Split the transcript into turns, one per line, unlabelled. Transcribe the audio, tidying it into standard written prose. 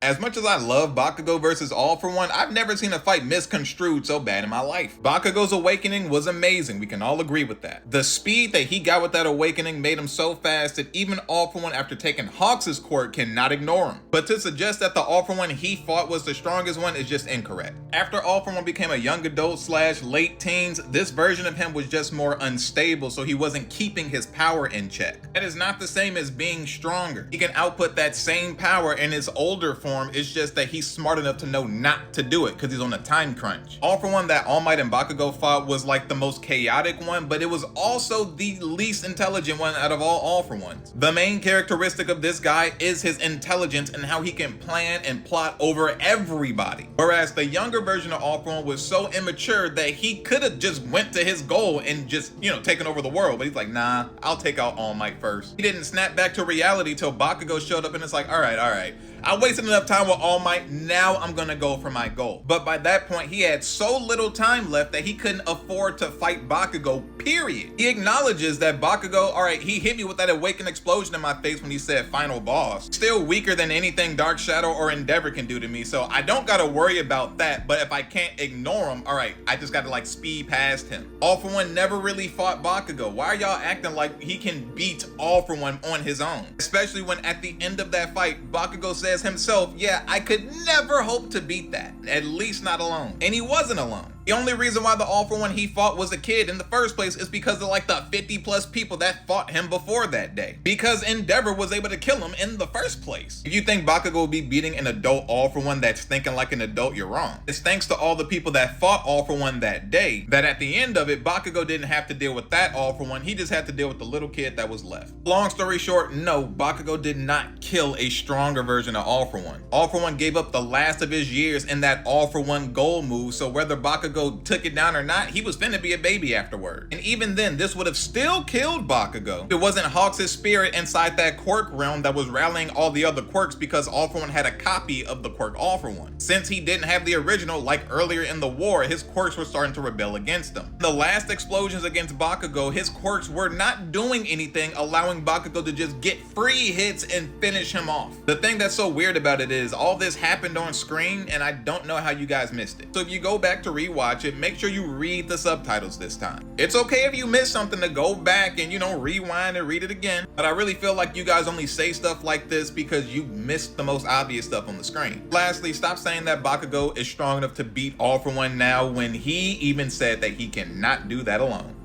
As much as I love Bakugo versus All For One, I've never seen a fight misconstrued so bad in my life. Bakugo's awakening was amazing, we can all agree with that. The speed that he got with that awakening made him so fast that even All For One after taking Hawks' quirk cannot ignore him. But to suggest that the All For One he fought was the strongest one is just incorrect. After All For One became a young adult / late teens, this version of him was just more unstable, so he wasn't keeping his power in check. That is not the same as being stronger. He can output that same power in his older form. It's just that he's smart enough to know not to do it because he's on a time crunch. All For One that All Might and Bakugo fought was like the most chaotic one, but it was also the least intelligent one out of all For Ones. The main characteristic of this guy is his intelligence and how he can plan and plot over everybody. Whereas the younger version of All For One was so immature that he could have just went to his goal and just, taken over the world. But he's like, nah, I'll take out All Might first. He didn't snap back to reality till Bakugo showed up and it's like, all right. I wasted enough time with All Might, now I'm gonna go for my goal. But by that point, he had so little time left that he couldn't afford to fight Bakugo, period. He acknowledges that Bakugo, alright, he hit me with that awakened explosion in my face when he said final boss. Still weaker than anything Dark Shadow or Endeavor can do to me, so I don't gotta worry about that, but if I can't ignore him, alright, I just gotta speed past him. All For One never really fought Bakugo. Why are y'all acting like he can beat All For One on his own? Especially when at the end of that fight, Bakugo says himself, yeah, I could never hope to beat that, at least not alone. And he wasn't alone. The only reason why the All For One he fought was a kid in the first place is because of the 50 plus people that fought him before that day. Because Endeavor was able to kill him in the first place. If you think Bakugo will be beating an adult All For One that's thinking like an adult, you're wrong. It's thanks to all the people that fought All For One that day that at the end of it, Bakugo didn't have to deal with that All For One, he just had to deal with the little kid that was left. Long story short, no, Bakugo did not kill a stronger version of All For One. All For One gave up the last of his years in that All For One goal move, so whether Bakugo took it down or not, he was finna be a baby afterward. And even then, this would have still killed Bakugo if it wasn't Hawks' spirit inside that quirk realm that was rallying all the other quirks because All For One had a copy of the quirk All For One. Since he didn't have the original, like earlier in the war, his quirks were starting to rebel against him. The last explosions against Bakugo, his quirks were not doing anything, allowing Bakugo to just get free hits and finish him off. The thing that's so weird about it is all this happened on screen and I don't know how you guys missed it. So if you go back to rewatch it, make sure you read the subtitles this time. It's okay if you miss something to go back and rewind and read it again, but I really feel like you guys only say stuff like this because you missed the most obvious stuff on the screen. Lastly, stop saying that Bakugo is strong enough to beat All For One now when he even said that he cannot do that alone.